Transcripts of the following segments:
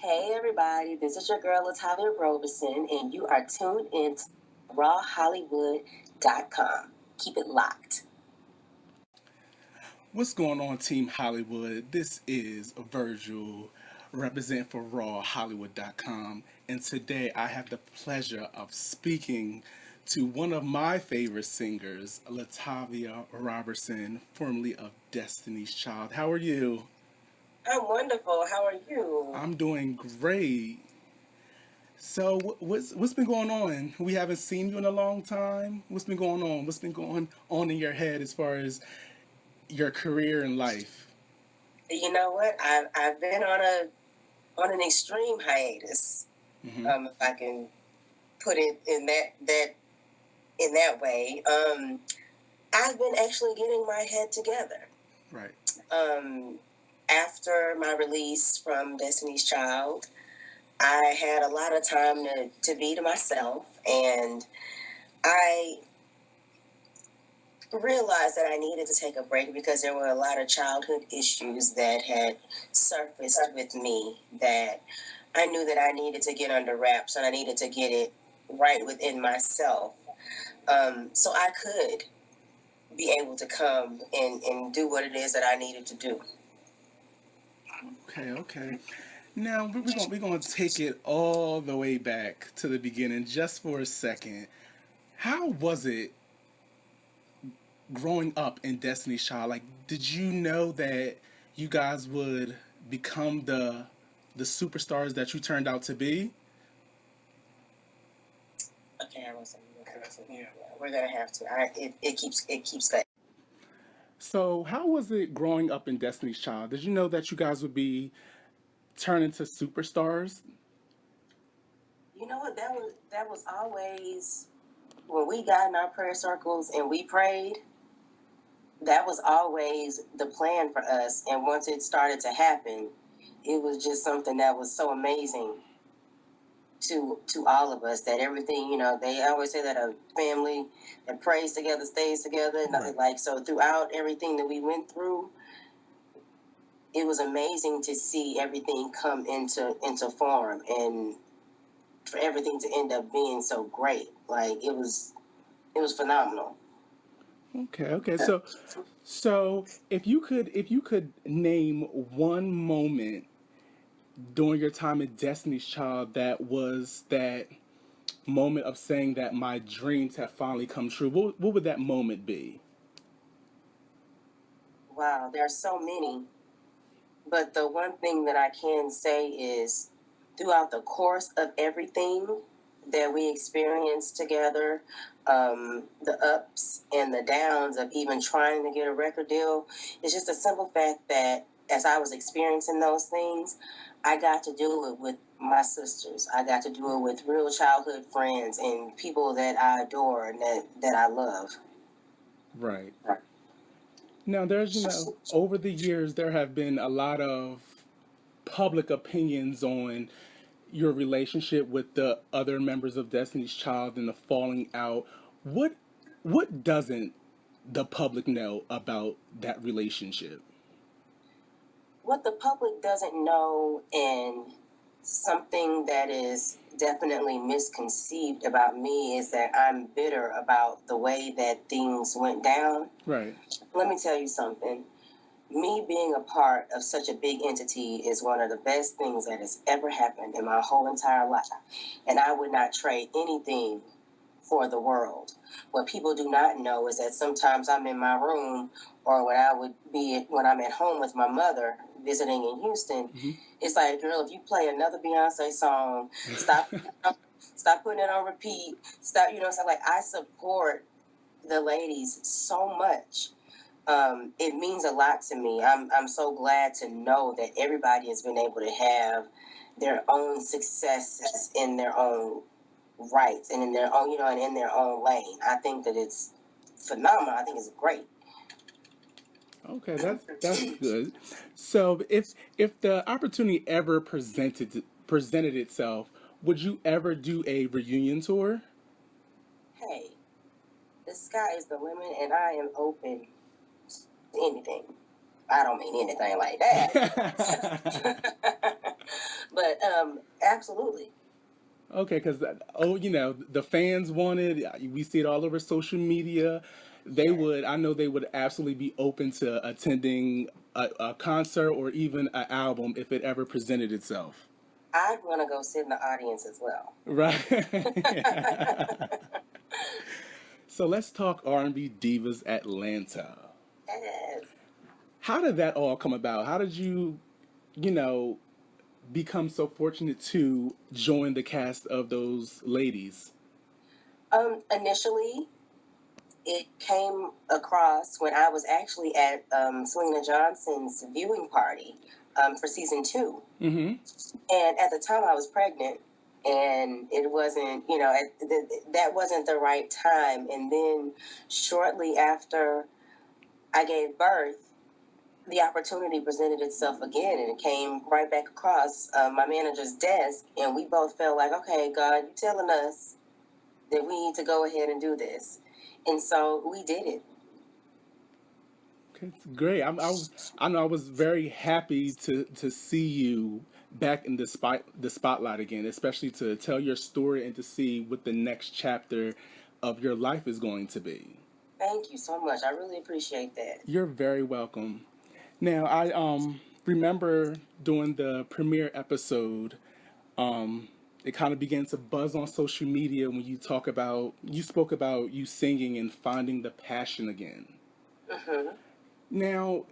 Hey everybody, this is your girl LaTavia Roberson, and you are tuned in to rawhollywood.com. Keep it locked. What's going on, Team Hollywood? This is Virgil, representing for rawhollywood.com, and today I have the pleasure of speaking to one of my favorite singers, LaTavia Roberson, formerly of Destiny's Child. How are you? I'm wonderful. How are you? I'm doing great. So, what's been going on? We haven't seen you in a long time. What's been going on? What's been going on in your head as far as your career and life? You know what? I've been on an extreme hiatus. If I can put it in that way. I've been actually getting my head together. Right. After my release from Destiny's Child, I had a lot of time to be to myself, and I realized that I needed to take a break because there were a lot of childhood issues that had surfaced with me that I knew that I needed to get under wraps, and I needed to get it right within myself, so I could be able to come and do what it is that I needed to do. Okay. Now we're gonna take it all the way back to the beginning just for a second. How was it growing up in Destiny's Child? Like, did you know that you guys would become the superstars that you turned out to be? Okay, I wasn't. Yeah, we're gonna have to. It keeps cutting. So, how was it growing up in Destiny's Child? Did you know that you guys would be turned into superstars? You know what? That was always when we got in our prayer circles and we prayed. That was always the plan for us. And once it started to happen, it was just something that was so amazing to all of us that everything, they always say that a family that prays together stays together. And Right. like, so throughout everything that we went through, it was amazing to see everything come into form and for everything to end up being so great. Like it was phenomenal. Okay. So if you could name one moment during your time in Destiny's Child that was that moment of saying that my dreams have finally come true, what would that moment be? Wow, there are so many. But the one thing that I can say is throughout the course of everything that we experienced together, the ups and the downs of even trying to get a record deal, it's just a simple fact that as I was experiencing those things, I got to do it with my sisters. I got to do it with real childhood friends and people that I adore and that I love. Right. Now, over the years, there have been a lot of public opinions on your relationship with the other members of Destiny's Child and the falling out. What what doesn't the public know about that relationship? What the public doesn't know, and something that is definitely misconceived about me, is that I'm bitter about the way that things went down. Right. Let me tell you something. Me being a part of such a big entity is one of the best things that has ever happened in my whole entire life. And I would not trade anything for the world. What people do not know is that sometimes I'm in my room, or when I'm at home with my mother visiting in Houston. It's like, girl, if you play another Beyonce song, stop stop putting it on repeat. Stop, so like I support the ladies so much. It means a lot to me. I'm so glad to know that everybody has been able to have their own successes in their own rights and in their own, and in their own lane. I think that it's phenomenal. I think it's great. Okay, that's good. So if the opportunity ever presented itself, would you ever do a reunion tour? Hey, the sky is the limit, and I am open to anything. I don't mean anything like that. But absolutely. Okay, because the fans wanted. We see it all over social media. I know they would absolutely be open to attending a concert or even an album if it ever presented itself. I'd want to go sit in the audience as well. Right. So let's talk R&B Divas Atlanta. Yes. How did that all come about? How did you, you know, become so fortunate to join the cast of those ladies? Initially, it came across when I was actually at Selena Johnson's viewing party for season 2. Mm-hmm. And at the time, I was pregnant, and it wasn't, that wasn't the right time. And then shortly after I gave birth, the opportunity presented itself again, and it came right back across my manager's desk, and we both felt like, okay, God, you're telling us that we need to go ahead and do this. And so we did it. Okay, it's great. I was very happy to see you back in the spotlight again, especially to tell your story and to see what the next chapter of your life is going to be. Thank you so much. I really appreciate that. You're very welcome. Now, I remember during the premiere episode, it kind of began to buzz on social media when you spoke about you singing and finding the passion again. Mm-hmm. Now,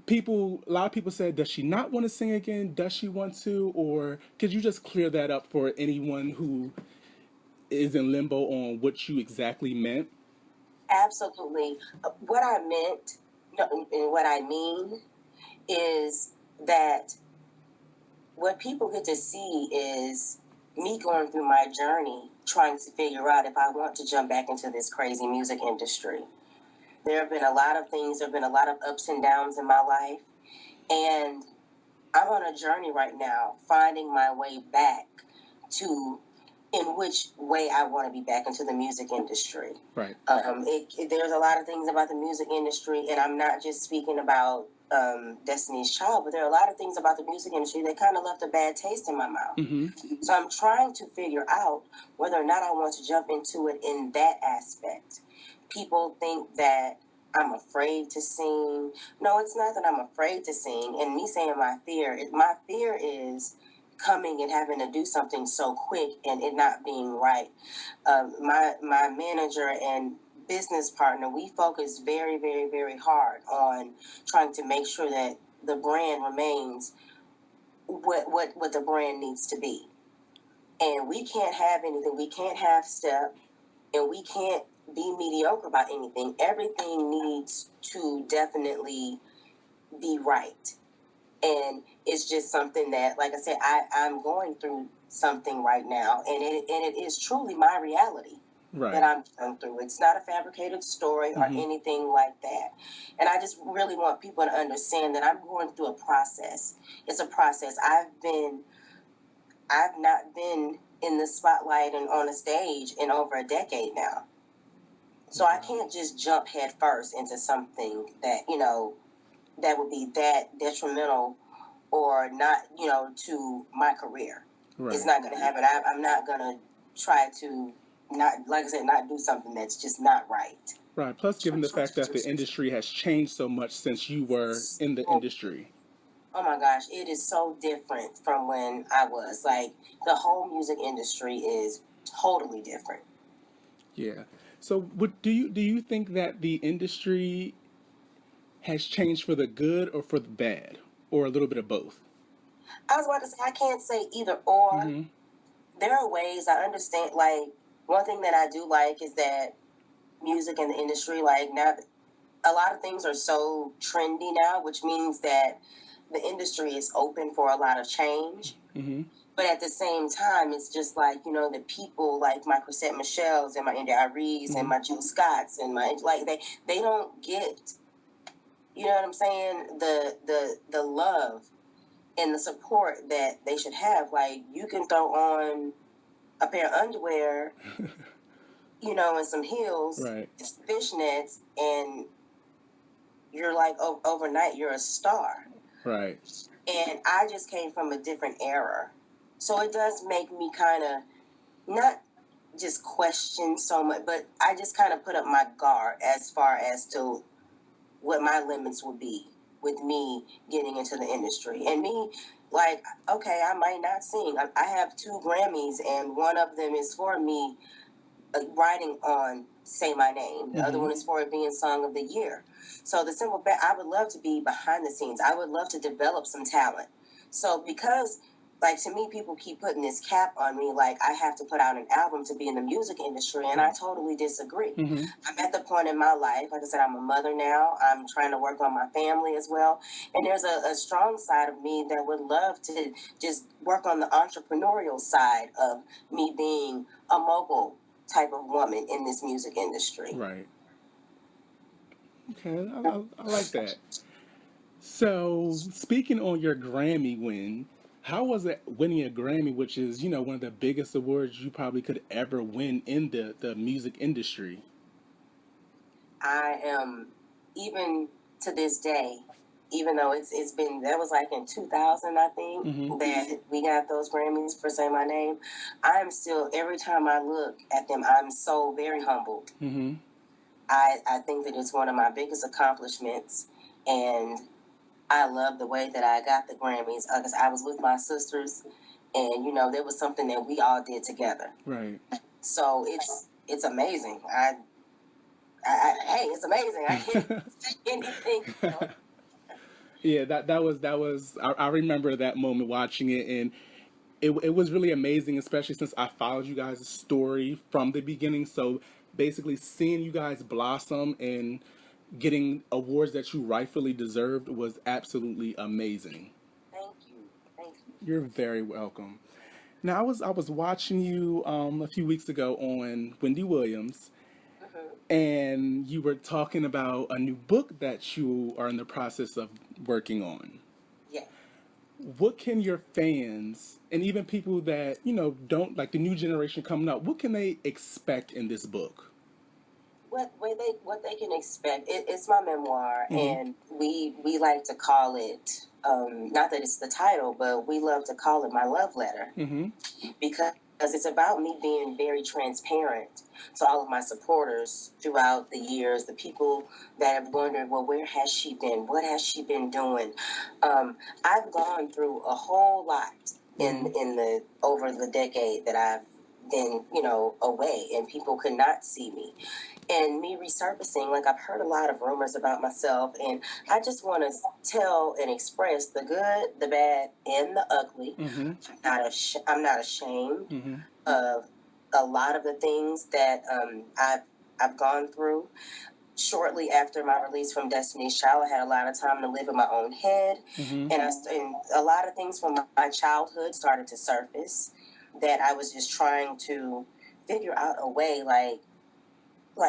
a lot of people said, does she not want to sing again? Does she want to? Or could you just clear that up for anyone who is in limbo on what you exactly meant? Absolutely. What I meant, and what I mean, is that what people get to see is me going through my journey, trying to figure out if I want to jump back into this crazy music industry. There have been a lot of things, there have been a lot of ups and downs in my life, and I'm on a journey right now, finding my way back to in which way I want to be back into the music industry. Right. There's a lot of things about the music industry, and I'm not just speaking about Destiny's Child, but there are a lot of things about the music industry that kind of left a bad taste in my mouth. Mm-hmm. So I'm trying to figure out whether or not I want to jump into it in that aspect. People think that I'm afraid to sing. No, it's not that I'm afraid to sing. And me saying my fear is coming and having to do something so quick and it not being right. My manager and business partner, we focus very, very, very hard on trying to make sure that the brand remains what the brand needs to be. And we can't have anything. We can't half step, and we can't be mediocre about anything. Everything needs to definitely be right. And it's just something that, like I said, I'm going through something right now, and it is truly my reality. Right. That I'm going through. It's not a fabricated story or anything like that. And I just really want people to understand that I'm going through a process. It's a process. I've not been in the spotlight and on a stage in over a decade now. So I can't just jump head first into something that, that would be that detrimental or not, to my career. Right. It's not going to happen. I'm not going to try to not, like I said, not do something that's just not right. Right. Plus, given the fact that the industry has changed so much since you were in the industry. Oh my gosh, it is so different from when I was. Like, the whole music industry is totally different. Yeah. So, do you think that the industry has changed for the good or for the bad, or a little bit of both? I was about to say, I can't say either or. Mm-hmm. There are ways I understand. Like, one thing that I do like is that music in the industry, like, now a lot of things are so trendy now, which means that the industry is open for a lot of change. Mm-hmm. But at the same time, it's just like, the people like my Chrisette Michelles and my India Aries and my Jill Scotts and my, like, they don't get, you know what I'm saying, the love and the support that they should have. Like, you can throw on a pair of underwear, and some heels, right, fishnets, and you're like overnight you're a star. Right. And I just came from a different era, so it does make me kind of not just question so much, but I just kind of put up my guard as far as to what my limits would be with me getting into the industry. And me, like, okay, I might not sing. I have 2 Grammys, and one of them is for me writing on Say My Name. The other one is for it being Song of the Year. So the simple fact, I would love to be behind the scenes. I would love to develop some talent. So because, like, to me, people keep putting this cap on me, like I have to put out an album to be in the music industry, and I totally disagree. I'm at the point in my life, like I said, I'm a mother now. I'm trying to work on my family as well. And there's a strong side of me that would love to just work on the entrepreneurial side of me being a mogul type of woman in this music industry. Right. Okay, I like that. So, speaking on your Grammy win, how was it winning a Grammy, which is, one of the biggest awards you probably could ever win in the music industry? I am, even to this day, even though it's been, that was like in 2000, I think, that we got those Grammys for Say My Name. I am still, every time I look at them, I'm so very humbled. I think that it's one of my biggest accomplishments, and I love the way that I got the Grammys because I was with my sisters, and there was something that we all did together. Right. So it's amazing. Hey, it's amazing. I can't say anything. Yeah, that was. I remember that moment watching it, and it was really amazing, especially since I followed you guys' story from the beginning. So basically, seeing you guys blossom and getting awards that you rightfully deserved was absolutely amazing. Thank you. Thank you. You're very welcome. Now, I was watching you a few weeks ago on Wendy Williams, and you were talking about a new book that you are in the process of working on. Yeah. What can your fans and even people that don't like the new generation coming up, what can they expect in this book? What they can expect? It's my memoir, and we like to call it. Not that it's the title, but we love to call it my love letter, because it's about me being very transparent to all of my supporters throughout the years, the people that have wondered, well, where has she been? What has she been doing? I've gone through a whole lot in the over the decade that I've been, away, and people could not see me. And me resurfacing, like, I've heard a lot of rumors about myself, and I just want to tell and express the good, the bad, and the ugly. I'm not ashamed of a lot of the things that I've gone through. Shortly after my release from Destiny's Child, I had a lot of time to live in my own head, and a lot of things from my childhood started to surface that I was just trying to figure out a way, like,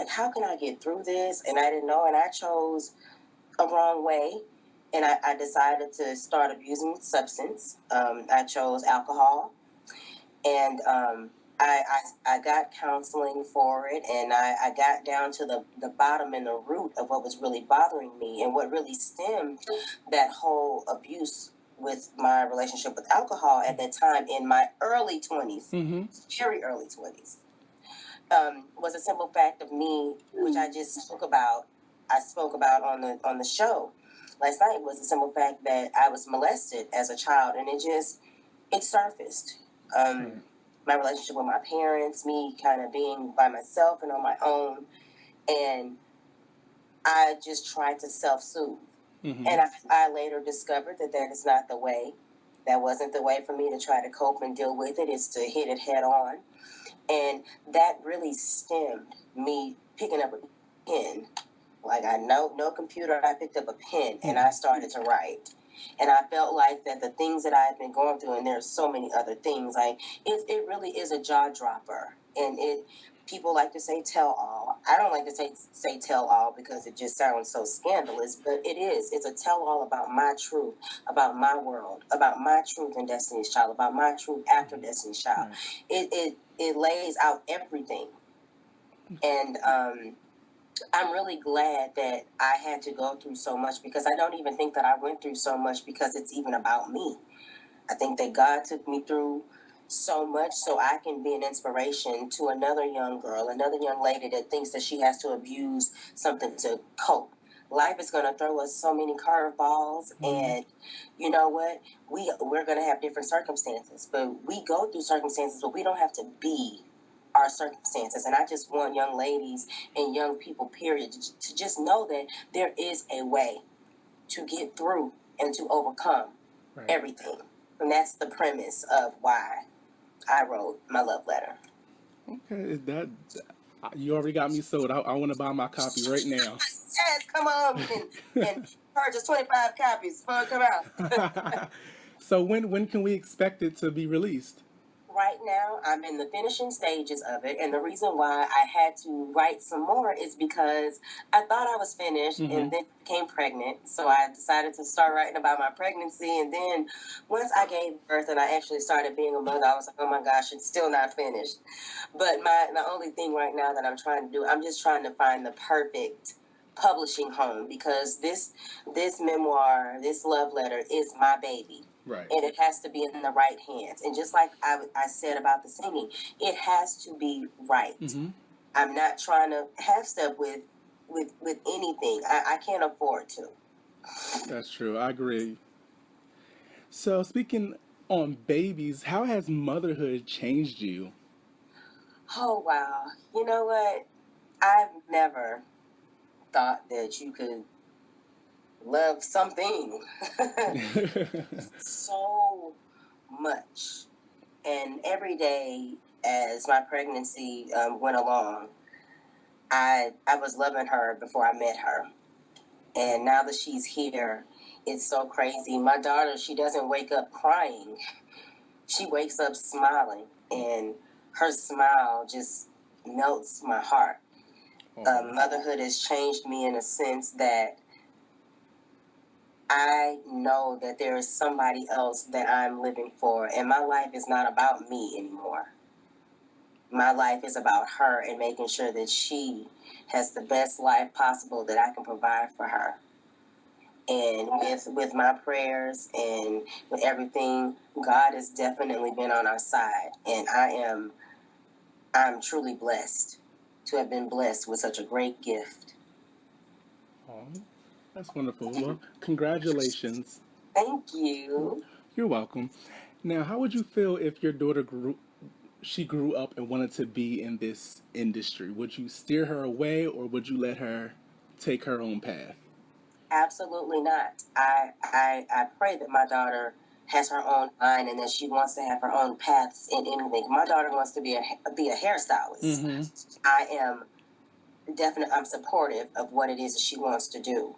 how can I get through this? And I didn't know, and I chose a wrong way, and I decided to start abusing substance. I chose alcohol, and I got counseling for it, and I got down to the bottom and the root of what was really bothering me, and what really stemmed that whole abuse with my relationship with alcohol at that time in my early 20s, very early 20s. Was a simple fact of me, which I just spoke about. I spoke about on the show last night. Was a simple fact that I was molested as a child, and it surfaced. My relationship with my parents, me kind of being by myself and on my own, and I just tried to self-soothe. And I later discovered that is not the way. That wasn't the way for me to try to cope and deal with it. It's to hit it head on. And that really stemmed me picking up a pen. Like, I know no computer, I picked up a pen and I started to write. And I felt like that the things that I had been going through, and there's so many other things, like, it really is a jaw dropper. And people like to say tell all. I don't like to say tell all because it just sounds so scandalous, but it is. It's a tell all about my truth, about my world, about my truth in Destiny's Child, about my truth after Destiny's Child. It lays out everything. And I'm really glad that I had to go through so much, because I don't even think that I went through so much because it's even about me. I think that God took me through so much so I can be an inspiration to another young girl, another young lady that thinks that she has to abuse something to cope. Life is going to throw us so many curveballs, and you know what? We're going to have different circumstances, but we go through circumstances, but we don't have to be our circumstances. And I just want young ladies and young people, period, to just know that there is a way to get through and to overcome everything. And that's the premise of why I wrote my love letter. Okay, that you already got me sold. I want to buy my copy right now. Yes, come on and purchase 25 copies before it come out. So when can we expect it to be released? Right now, I'm in the finishing stages of it, and the reason why I had to write some more is because I thought I was finished, and then became pregnant. So I decided to start writing about my pregnancy, and then once I gave birth and I actually started being a mother, I was like, oh my gosh, it's still not finished. But the only thing right now that I'm trying to do, I'm just trying to find the perfect publishing home, because this memoir, this love letter, is my baby. Right. And it has to be in the right hands. And just like I said about the singing, it has to be right. I'm not trying to half step with anything. I can't afford to. That's true. I agree. So speaking on babies, how has motherhood changed you? Oh, wow. You know what? I've never thought that you could love something so much. And every day as my pregnancy went along, I was loving her before I met her. And now that she's here, it's so crazy. My daughter, she doesn't wake up crying. She wakes up smiling, and her smile just melts my heart. Motherhood has changed me in a sense that I know that there is somebody else that I'm living for, and my life is not about me anymore. My life is about her and making sure that she has the best life possible that I can provide for her. And with my prayers and with everything, God has definitely been on our side, and I'm truly blessed to have been blessed with such a great gift. Oh, that's wonderful. Well, congratulations. Thank you. You're welcome. Now, how would you feel if your daughter grew up and wanted to be in this industry? Would you steer her away, or would you let her take her own path? Absolutely not. I pray that my daughter has her own mind and that she wants to have her own paths in anything. My daughter wants to be a hairstylist. I am definitely, I'm supportive of what it is that she wants to do.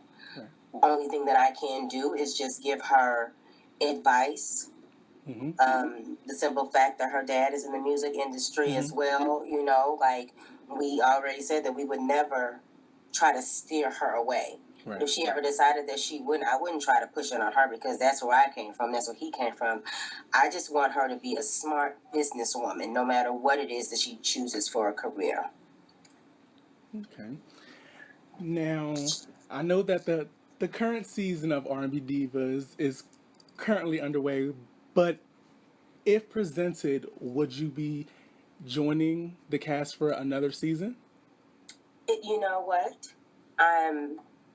Only thing that I can do is just give her advice. The simple fact that her dad is in the music industry as well, you know, like we already said that we would never try to steer her away. Right. If she ever decided that she wouldn't, I wouldn't try to push it on her, because that's where I came from. That's where he came from. I just want her to be a smart businesswoman, no matter what it is that she chooses for a career. Okay. Now, I know that the current season of R&B Divas is currently underway, but if presented, would you be joining the cast for another season? You know what?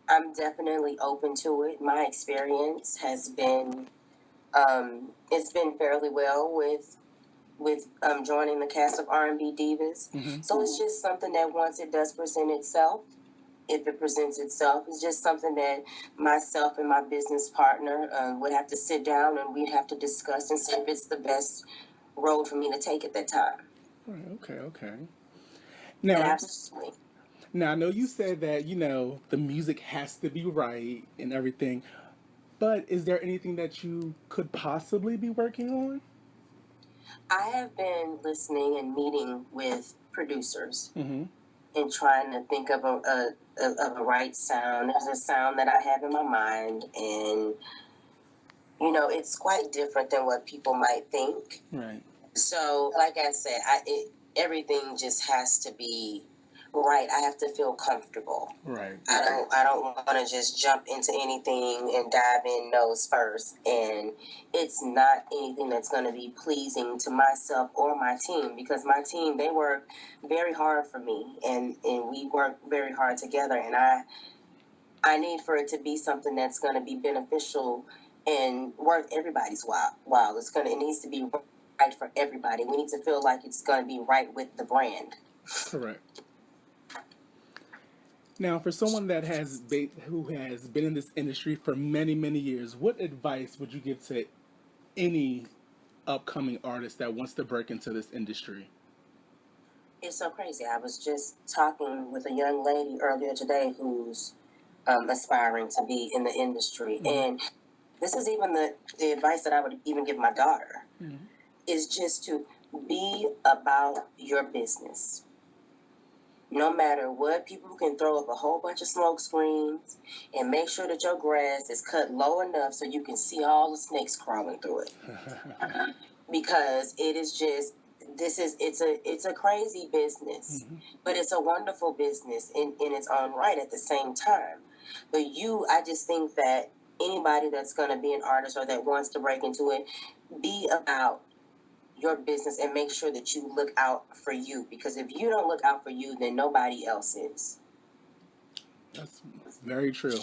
I'm definitely open to it. My experience has been it's been fairly well with joining the cast of R&B Divas. So it's just something that once it does present itself, if it presents itself, it's just something that myself and my business partner would have to sit down and we'd have to discuss and see if it's the best road for me to take at that time. Right. Okay. Now, absolutely. Now, I know you said that, the music has to be right and everything, but is there anything that you could possibly be working on? I have been listening and meeting with producers and trying to think of a right sound. There's a sound that I have in my mind, and, it's quite different than what people might think. Right. So, like I said, everything just has to be Right, I have to feel comfortable. Right. I don't want to just jump into anything and dive in nose first, and it's not anything that's going to be pleasing to myself or my team, because my team, they work very hard for me, and we work very hard together, and I need for it to be something that's going to be beneficial and worth everybody's while. It needs to be right for everybody. We need to feel like it's going to be right with the brand. Correct. Now, for someone who has been in this industry for many, many years, what advice would you give to any upcoming artist that wants to break into this industry? It's so crazy. I was just talking with a young lady earlier today who's aspiring to be in the industry, and this is even the advice that I would even give my daughter, is just to be about your business. No matter what, people can throw up a whole bunch of smoke screens, and make sure that your grass is cut low enough so you can see all the snakes crawling through it. Because it is just, it's a crazy business, but it's a wonderful business in its own right at the same time. But I just think that anybody that's going to be an artist or that wants to break into it, be about your business and make sure that you look out for you, because if you don't look out for you, then nobody else is. That's very true.